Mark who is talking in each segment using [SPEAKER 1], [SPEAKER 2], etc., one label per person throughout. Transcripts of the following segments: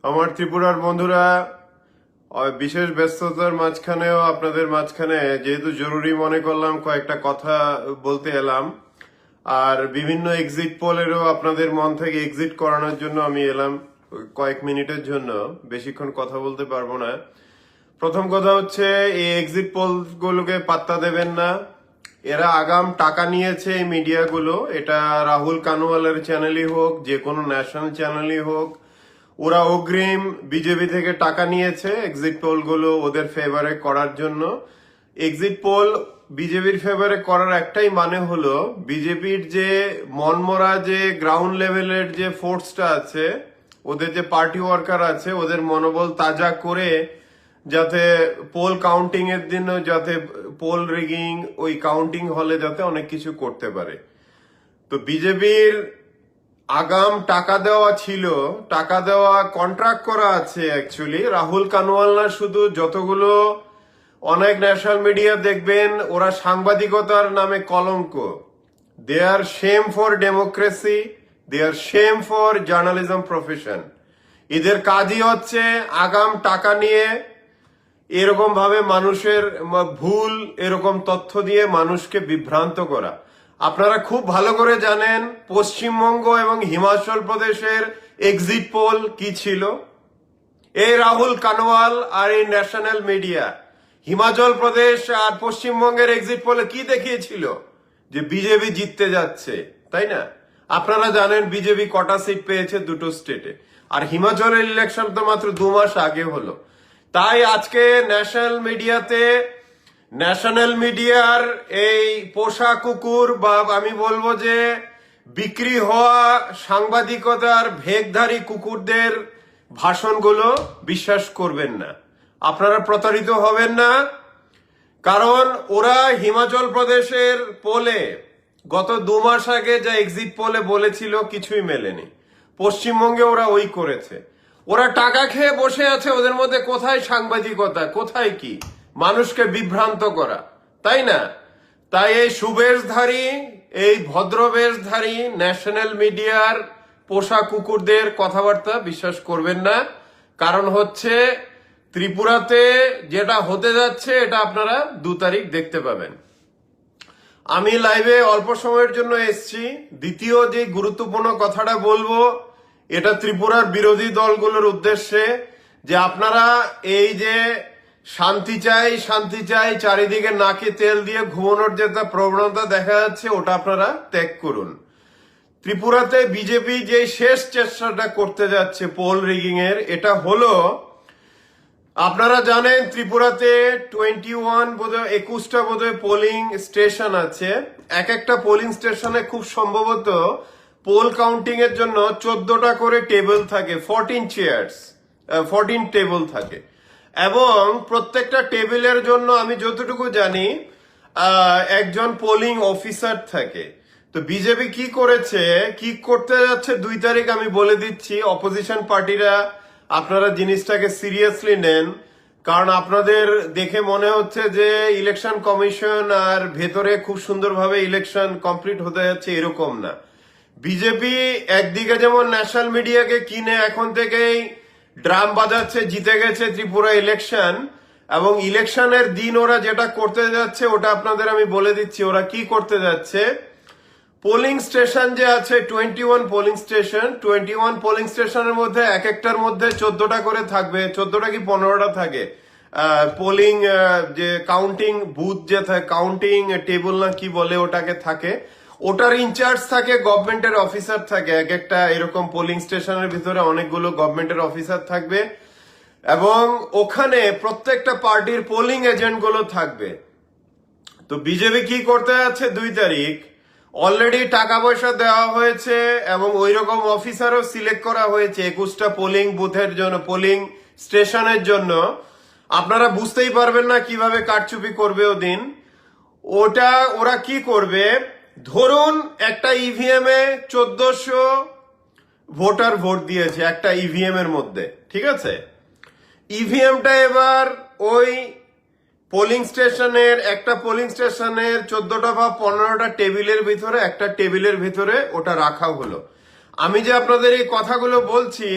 [SPEAKER 1] আমার ত্রিপুরার বন্ধুরা, বিশেষ ব্যস্ততার মাঝখানেও আপনাদের মাঝখানে যেহেতু জরুরি মনে করলাম কয়েকটা কথা বলতে এলাম। আর বিভিন্ন এক্সিট পোলেরও আপনাদের মন থেকে এক্সিট করানোর জন্য আমি এলাম কয়েক মিনিটের জন্য, বেশিক্ষণ কথা বলতে পারবো না। প্রথম কথা হচ্ছে, এই এক্সিট পোল গুলোকে পাত্তা দেবেন না। এরা আগাম টাকা নিয়েছে এই মিডিয়াগুলো, এটা রাহুল কানওয়ালের চ্যানেলই হোক, যে কোনো ন্যাশনাল চ্যানেলই হোক, ওরা অগ্রিম বিজেপি থেকে টাকা নিয়েছে এক্সিট পোল গুলো ওদের ফেভারে করার জন্য। এক্সিট পোল বিজেপির ফেভারে করার একটাই মানে হলো, বিজেপির যে মনমরা যে গ্রাউন্ড লেভেলের যে ফোর্সটা আছে, ওদের যে পার্টি ওয়ার্কার আছে, ওদের মনোবল তাজা করে যাতে পোল কাউন্টিং এর দিন যাতে পোল রিগিং ওই কাউন্টিং হলে যাতে অনেক কিছু করতে পারে। তো বিজেপির আগাম টাকা দেওয়া ছিল, টাকা দেওয়া কন্ট্রাক্ট করা আছে অ্যাকচুয়ালি। রাহুল কানওয়াল না শুধু, যতগুলো অনেক ন্যাশনাল মিডিয়া দেখবেন, ওরা সাংবাদিকতার নামে কলঙ্ক। They are shame for democracy, they are shame for journalism profession. এদের কাজই হচ্ছে আগাম টাকা নিয়ে এরকম ভাবে মানুষের ভুল এরকম তথ্য দিয়ে মানুষকে বিভ্রান্ত করা। আপনারা খুব ভালো করে জানেন পশ্চিমবঙ্গ এবং হিমাচল প্রদেশের এক্সিট পোল কি ছিল। এই রাহুল কানওয়াল আর এই ন্যাশনাল মিডিয়া হিমাচল প্রদেশ আর পশ্চিমবঙ্গের এক্সিট পোলে কি দেখিয়েছিল? যে বিজেপি জিততে যাচ্ছে, তাই না? আপনারা জানেন বিজেপি কটা সিট পেয়েছে দুটো স্টেটে, আর হিমাচলের ইলেকশন তো মাত্র 2 মাস আগে হলো। তাই আজকে ন্যাশনাল মিডিয়ার এই পোষা কুকুর, বা আমি বলবো যে বিক্রি হওয়া সাংবাদিকতার ভেগধারী কুকুরদের ভাষণগুলো বিশ্বাস করবেন না। আপনারা প্রতারিত হবেন না, কারণ ওরা হিমাচল প্রদেশের পোলে গত 2 মাস আগে যা এক্সিট পোলে বলেছিল কিছুই মেলেনি। পশ্চিমবঙ্গে ওরা ওই করেছে। ওরা টাকা খেয়ে বসে আছে, ওদের মধ্যে কোথায় সাংবাদিকতা, কোথায় কি মানুষকে বিভ্রান্ত করা, তাই না? তাই এই সুবেশধারী, এই ভদ্রবেশধারী ন্যাশনাল মিডিয়ার পোষা কুকুরদের কথাবার্তা বিশ্বাস করবেন না। কারণ হচ্ছে ত্রিপুরাতে যেটা হতে যাচ্ছে এটা আপনারা 2 তারিখ দেখতে পাবেন। আমি লাইভে অল্প সময়ের জন্য এসেছি। দ্বিতীয় যে গুরুত্বপূর্ণ কথাটা বলবো, এটা ত্রিপুরার বিরোধী দলগুলোর উদ্দেশ্যে, যে আপনারা এই যে শান্তি চাই চারিদিকে নাকে তেল দিয়ে ঘুমানোর যে প্রবণতা দেখা যাচ্ছে, ওটা আপনারা ত্যাগ করুন। ত্রিপুরাতে বিজেপি যে শেষ চেষ্টাটা করতে যাচ্ছে পোল রিগিং এর, এটা হলো, আপনারা জানেন ত্রিপুরাতে 21টা বোধহয় পোলিং স্টেশন আছে। এক একটা পোলিং স্টেশনে খুব সম্ভবত পোল কাউন্টিং এর জন্য 14টা করে টেবিল থাকে, 14 টেবিল থাকে, এবং প্রত্যেকটা টেবিলের জন্য আমি যতটুকু জানি একজন পোলিং অফিসার থাকে। তো বিজেপি কি করেছে, কি করতে যাচ্ছে 2 তারিখ আমি বলে দিচ্ছি। অপোজিশন পার্টিরা আপনারা জিনিসটাকে সিরিয়াসলি নেন, কারণ আপনাদের দেখে মনে হচ্ছে যে ইলেকশন কমিশন আর ভেতরে খুব সুন্দরভাবে ইলেকশন কমপ্লিট হতে যাচ্ছে, এরকম না। বিজেপি একদিকে যেমন ন্যাশনাল মিডিয়াকে কিনে এখন থেকেই ড্রাম বাজাচ্ছে জিতে গেছে ত্রিপুরা ইলেকশন, এবং ইলেকশনের দিন ওরা যেটা করতে যাচ্ছে ওটা আপনাদের আমি বলে দিচ্ছি ওরা কি করতে যাচ্ছে। পোলিং স্টেশন যে আছে 21 পোলিং স্টেশনের মধ্যে এক একটার মধ্যে 14টা করে থাকবে, 14টা কি 15টা থাকে পোলিং যে কাউন্টিং বুথ, যে থাকে কাউন্টিং টেবিল না কি বলে ওটাকে থাকে। ওটার ইনচার্জ থাকে গভর্নমেন্টের অফিসার থাকে, এক একটা এরকম পোলিং স্টেশনের ভিতরে অনেকগুলো গভর্নমেন্টের অফিসার থাকবে, এবং ওখানে প্রত্যেকটা পার্টির পোলিং এজেন্ট গুলো থাকবে। তো বিজেপি কি করতে যাচ্ছে 2 তারিখ, অলরেডি টাকা পয়সা দেওয়া হয়েছে এবং ওই রকম অফিসারও সিলেক্ট করা হয়েছে 21টা পোলিং বুথের জন্য, পোলিং স্টেশনের জন্য। আপনারা বুঝতেই পারবেন না কিভাবে কারচুপি করবে ওদিন। ওরা কি করবে, ধরুন একটা ইভিএম এ 1400 ভোটার ভোট দিয়েছে একটা ইভিএম এর মধ্যে, ঠিক আছে? ইভিএমটা এবার ওই একটা পোলিং স্টেশনের 14টা বা 15টা টেবিলের ভিতরে, একটা টেবিলের ভিতরে ওটা রাখা হলো। আমি যে আপনাদের এই কথাগুলো বলছি,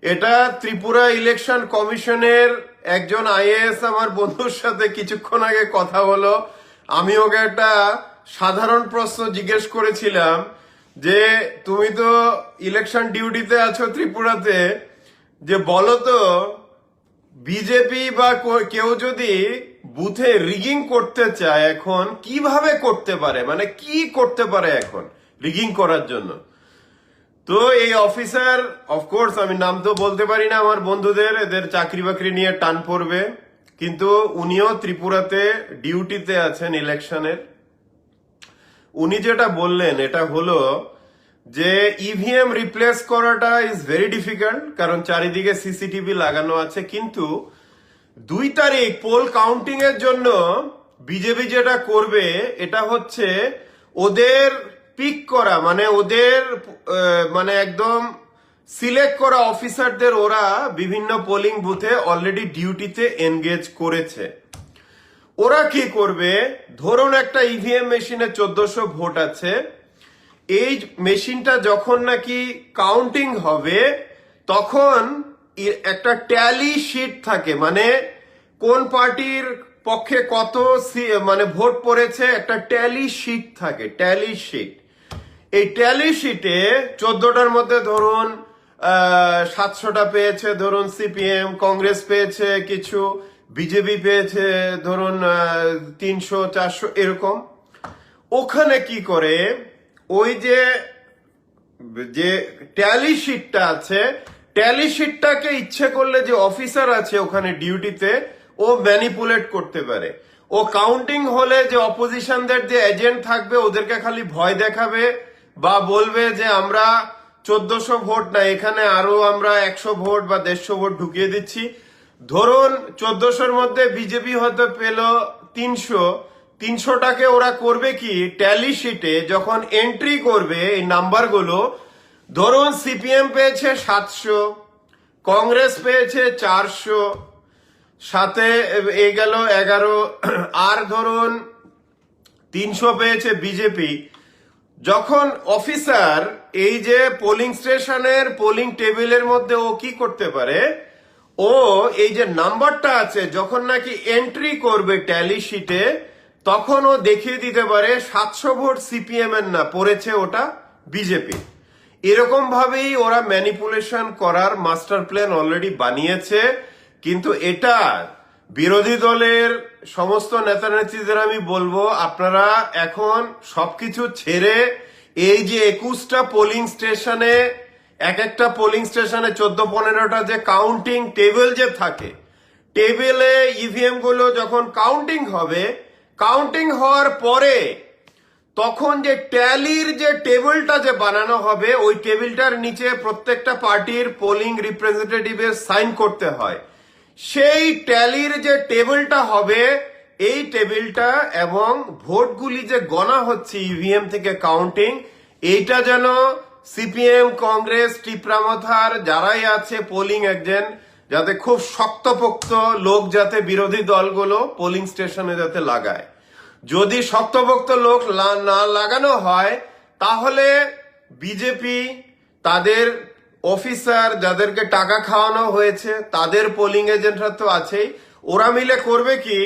[SPEAKER 1] এটা ত্রিপুরা ইলেকশন কমিশনের একজন আইএএস আমার বন্ধুর সাথে কিছুক্ষণ আগে কথা হলো। আমি ওকে একটা সাধারণ প্রশ্ন জিজ্ঞেস করেছিলাম যে তুমি তো ইলেকশন ডিউটিতে আছো ত্রিপুরাতে, যে বলো তো বিজেপি বা কেউ যদি বুথে রিগিং করতে চায় এখন কিভাবে করতে পারে, মানে কি করতে পারে এখন রিগিং করার জন্য। তো এই অফিসার, অফকোর্স আমি নাম তো বলতে পারি না আমার বন্ধুদের, এদের চাকরি বাকরি নিয়ে টান পড়বে, কিন্তু উনিও ত্রিপুরাতে ডিউটিতে আছেন ইলেকশনের। উনি যেটা বললেন এটা হলো যে ইভিএম রিপ্লেস করাটা ইজ ভেরি ডিফিকাল্ট, কারণ চারিদিকে সিসিটিভি লাগানো আছে। কিন্তু 2 তারিখ পোল কাউন্টিং এর জন্য বিজেপি যেটা করবে এটা হচ্ছে ওদের পিক করা, মানে ওদের মানে একদম সিলেক্ট করা অফিসারদের ওরা বিভিন্ন পোলিং বুথে অলরেডি ডিউটিতে এনগেজ করেছে। ওরা কি করবে, ধরুন একটা ইভিএম মেশিনে 1400 ভোট আছে, এই মেশিনটা যখন নাকি কাউন্টিং হবে তখন একটা ট্যালি শিট থাকে, মানে কোন পার্টির পক্ষে কত মানে ভোট পড়েছে একটা ট্যালি শিট থাকে, ট্যালি শিট। এই ট্যালি শিটে 14টার মধ্যে ধরুন 700টা পেয়েছে ধরুন সিপিএম, কংগ্রেস পেয়েছে কিছু, বিজেপি পেয়েছে ধরুন 300 400 এরকম। ওখানে কি করে ওই যে ট্যালি শিটটা আছে, ট্যালি শিটটাকে ইচ্ছে করলে যে অফিসার আছে ওখানে ডিউটিতে ও ম্যানিপুলেট করতে পারে। ও কাউন্টিং হলে যে অপোজিশনদের যে এজেন্ট থাকবে ওদেরকে খালি ভয় দেখাবে বা বলবে যে আমরা 1400 ভোট না, এখানে আরো আমরা 100 ভোট বা 150 ভোট ঢুকিয়ে দিচ্ছি। ধরুন 1400-র মধ্যে বিজেপি হয়তো পেল 300টাকে ওরা করবে কি ট্যালি শিটে যখন এন্ট্রি করবে এই নাম্বারগুলো, ধরুন সিপিএম পেয়েছে 700, কংগ্রেস পেয়েছে 400, সাথে এ গেল 11, আর ধরুন 300 পেয়েছে বিজেপি। যখন অফিসার এই যে পোলিং স্টেশনের পোলিং টেবিলের মধ্যে ও কি করতে পারে, ও এই যে নাম্বারটা আছে যখন নাকি এন্ট্রি করবে ট্যালি শিটে তখন ও দেখিয়ে দিতে পারে 700 ভোট সিপিএম এর না, পড়েছে ওটা বিজেপি। এরকম ভাবেই ওরা ম্যানিপুলেশন করার মাস্টার প্ল্যান অলরেডি বানিয়েছে। কিন্তু এটা বিরোধী দলের সমস্ত নেতা নেত্রীদের আমি বলবো আপনারা এখন সবকিছু ছেড়ে এই যে 21টা পোলিং স্টেশনে, এক একটা পোলিং স্টেশনে 14-15টা যে কাউন্টিং টেবিল যে থাকে, টেবিলে ইভিএম গুলো যখন কাউন্টিং হবে, কাউন্টিং হওয়ার পরে তখন যে ট্যালির যে টেবিলটা যে বানানো হবে ওই টেবিলটার নিচে প্রত্যেকটা পার্টির পোলিং রিপ্রেজেন্টেটিভের সাইন করতে হয়। সেই ট্যালির যে টেবিলটা হবে এই টেবিলটা এবং ভোটগুলি যে গণা হচ্ছে ইভিএম থেকে কাউন্টিং, এইটা যেন সিপিএম, কংগ্রেস, টিপ্রামথার যারাই আছে পোলিং এজেন্ট, যাতে খুব শক্তপোক্ত লোক যাতে বিরোধী দলগুলো পোলিং স্টেশনে যাতে লাগায়। যদি শক্তপোক্ত লোক না লাগানো হয় তাহলে বিজেপি তাদের অফিসার যাদেরকে টাকা খাওয়ানো হয়েছে তাদের পোলিং এজেন্টরা তো আছেই, ওরা মিলে করবে কি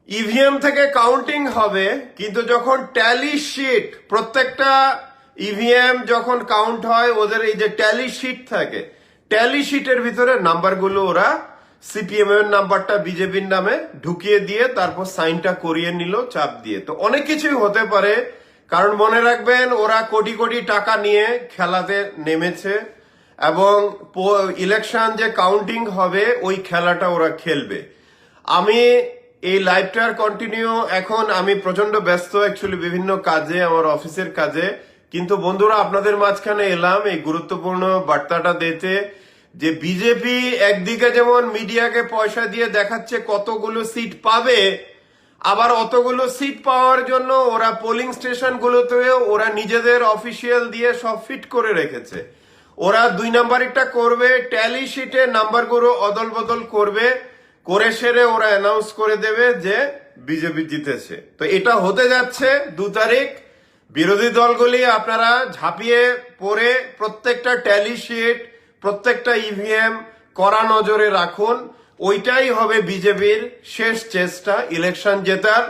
[SPEAKER 1] ইভিএম থেকে কাউন্টিং হবে, কিন্তু যখন ট্যালি শিট প্রত্যেকটা ইভিএম যখন কাউন্ট হয় ওদের এই যে ট্যালি শিট থাকে, ট্যালি শিটের ভিতরে নাম্বারগুলো ওরা সিপিএম এর নাম্বারটা বিজেপির নামে ঢুকিয়ে দিয়ে তারপর সাইনটা করিয়ে নিল চাপ দিয়ে। তো অনেক কিছুই হতে পারে, কারণ মনে রাখবেন ওরা কোটি কোটি টাকা নিয়ে খেলাতে নেমেছে এবং ইলেকশন যে কাউন্টিং হবে ওই খেলাটা ওরা খেলবে। আমি এই লাইভটার কন্টিনিউ, এখন আমি প্রচন্ড ব্যস্ত অ্যাকচুয়ালি বিভিন্ন কাজে, আমার অফিসের কাজে, কিন্তু বন্ধুরা আপনাদের মাঝখানে এলাম এই গুরুত্বপূর্ণ বার্তাটা দিতে যে বিজেপি একদিকে যেমন মিডিয়াকে পয়সা দিয়ে দেখাচ্ছে কতগুলো সিট পাবে, আবার অতগুলো সিট পাওয়ার জন্য ওরা পোলিং স্টেশন গুলোতেও ওরা নিজেদের অফিসিয়াল দিয়ে সব ফিট করে রেখেছে। ওরা 2 নাম্বারিংটা করবে, ট্যালি শিটে নাম্বারগুলো অদল বদল করবে, করে সেরে ওরা অ্যানাউন্স করে দেবে যে বিজেপি জিতেছে। তো এটা হতে যাচ্ছে 2 তারিখ। বিরোধী দলগুলি আপনারা ঝাঁপিয়ে পড়ে প্রত্যেকটা ট্যালি শিট, প্রত্যেকটা ইভিএম কড়া নজরে রাখুন। ওইটাই হবে বিজেপির শেষ চেষ্টা ইলেকশন জেতার।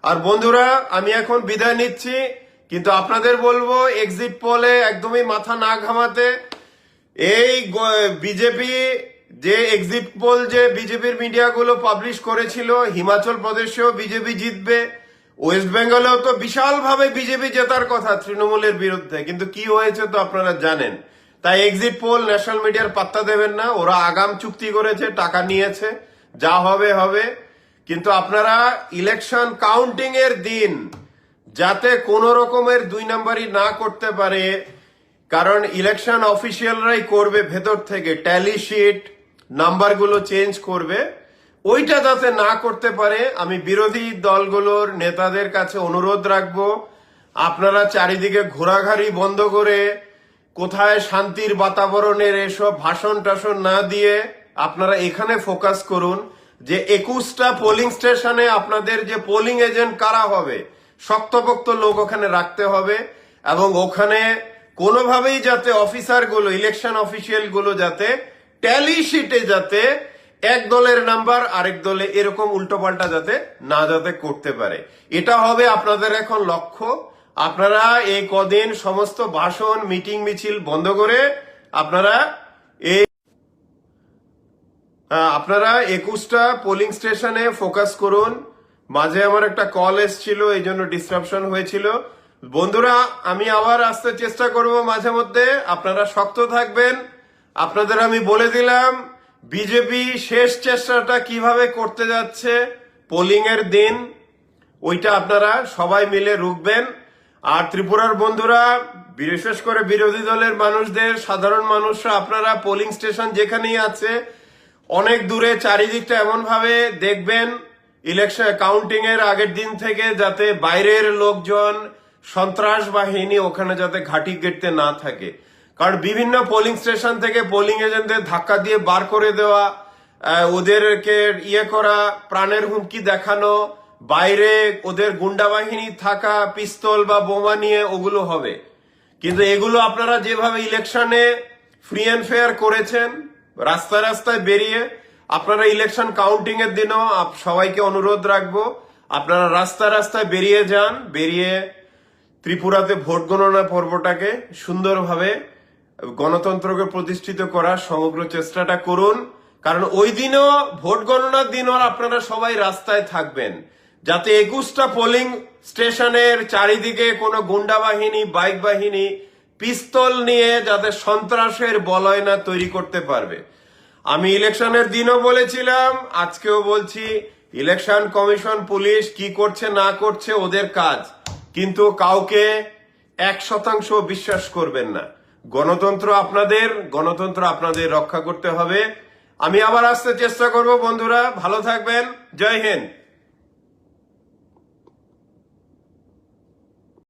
[SPEAKER 1] আর বন্ধুরা, আমি এখন বিদায় নিচ্ছি, কিন্তু আপনাদের বলবো এক্সিট পোলে একদমই মাথা না ঘামাতে। এই বিজেপি যে এক্সিট পোল যে বিজেপির মিডিয়াগুলো পাবলিশ করেছিল, হিমাচল প্রদেশেও বিজেপি জিতবে, ওয়েস্ট বেঙ্গলেও তো বিশালভাবে বিজেপি জেতার কথা তৃণমূলের বিরুদ্ধে, কিন্তু কি হয়েছে তো আপনারা জানেন। তাই এক্সিট পোল ন্যাশনাল মিডিয়ার পাত্তা দেবেন না, ওরা আগাম চুক্তি করেছে, টাকা নিয়েছে, যা হবে হবে। কিন্তু আপনারা ইলেকশন কাউন্টিং এর দিন যাতে কোন রকমের 2 নাম্বারই না করতে পারে, কারণ ইলেকশন অফিসিয়ালরাই করবে ভেতর থেকে, ট্যালি শিট নাম্বারগুলো চেঞ্জ করবে, ওইটা যাতে না করতে পারে আমি বিরোধী দলগুলোর নেতাদের কাছে অনুরোধ রাখবো, আপনারা চারিদিকে ঘোরাঘাড়ি বন্ধ করে কোথায় শান্তির বাতাবরণের এসব ভাষণ টাষণ না দিয়ে আপনারা এখানে ফোকাস করুন যে 21টা পোলিং স্টেশনে আপনাদের যে পোলিং এজেন্ট কারা হবে, শক্তপোক্ত লোক ওখানে রাখতে হবে, এবং ওখানে কোনোভাবেই যাতে অফিসারগুলো, ইলেকশন অফিসিয়াল গুলো যাতে ট্যালি শিটে যাতে এক দলের নাম্বার আরেক দলে এরকম উল্টোপাল্টা যাতে না যাতে করতে পারে, এটা হবে আপনাদের এখন লক্ষ্য। আপনারা এই কদিন সমস্ত ভাষণ মিটিং মিছিল বন্ধ করে আপনারা 21টা পোলিং স্টেশনে ফোকাস করুন। মাঝে আমার একটা কল এসেছিল, এই জন্য ডিসরাপশন হয়েছিল। বন্ধুরা, আমি আবার আসতে চেষ্টা করব মাঝে মধ্যে, আপনারা শক্ত থাকবেন। আপনাদের আমি বলে দিলাম বিজেপি শেষ চেষ্টাটা কিভাবে করতে যাচ্ছে পোলিং এর দিন, ওইটা আপনারা সবাই মিলে রুখবেন। আর ত্রিপুরার বন্ধুরা, বিশেষ করে বিরোধী দলের মানুষদের, সাধারণ মানুষরা, আপনারা পোলিং স্টেশন যেখানেই আছে অনেক দূরে চারিদিকটা এমন ভাবে দেখবেন ইলেকশন কাউন্টিং এর আগের দিন থেকে, যাতে বাইরের লোকজন, সন্ত্রাস বাহিনী ওখানে যাতে ঘাঁটি গেড়তে না থাকে। কারণ বিভিন্ন পোলিং স্টেশন থেকে পোলিং এজেন্টদের ধাক্কা দিয়ে বার করে দেওয়া, ওদেরকে করা, প্রাণের হুমকি দেখানো, বাইরে ওদের গুন্ডা বাহিনী থাকা, পিস্তল বা বোমা নিয়ে ওগুলো হবে। কিন্তু এগুলো আপনারা যেভাবে ইলেকশনে ফ্রি অ্যান্ড ফেয়ার করেছেন রাস্তায় রাস্তায় বেরিয়ে, আপনারা ইলেকশন কাউন্টিং এর দিনও সবাইকে অনুরোধ রাখবো আপনারা রাস্তায় রাস্তায় বেরিয়ে যান, বেরিয়ে ত্রিপুরাতে ভোট গণনা পর্বটাকে সুন্দরভাবে গণতন্ত্রকে প্রতিষ্ঠিত করার সমগ্র চেষ্টাটা করুন। কারণ ওই দিনও, ভোট গণনার দিনও আপনারা সবাই রাস্তায় থাকবেন, যাতে 21টা পোলিং স্টেশনের চারিদিকে কোনো গুন্ডা বাহিনী, বাইক বাহিনী, পিস্তল নিয়ে যাতে সন্ত্রাসের বলয় না তৈরি করতে পারবে। আমি ইলেকশনের দিনও বলেছিলাম, আজকেও বলছি, ইলেকশন কমিশন, পুলিশ কি করছে না করছে ওদের কাজ, কিন্তু কাউকে 1% বিশ্বাস করবেন না। গণতন্ত্র আপনাদের রক্ষা করতে হবে। আমি আবার আসতে চেষ্টা করব বন্ধুরা, ভালো থাকবেন, জয় হিন্দ।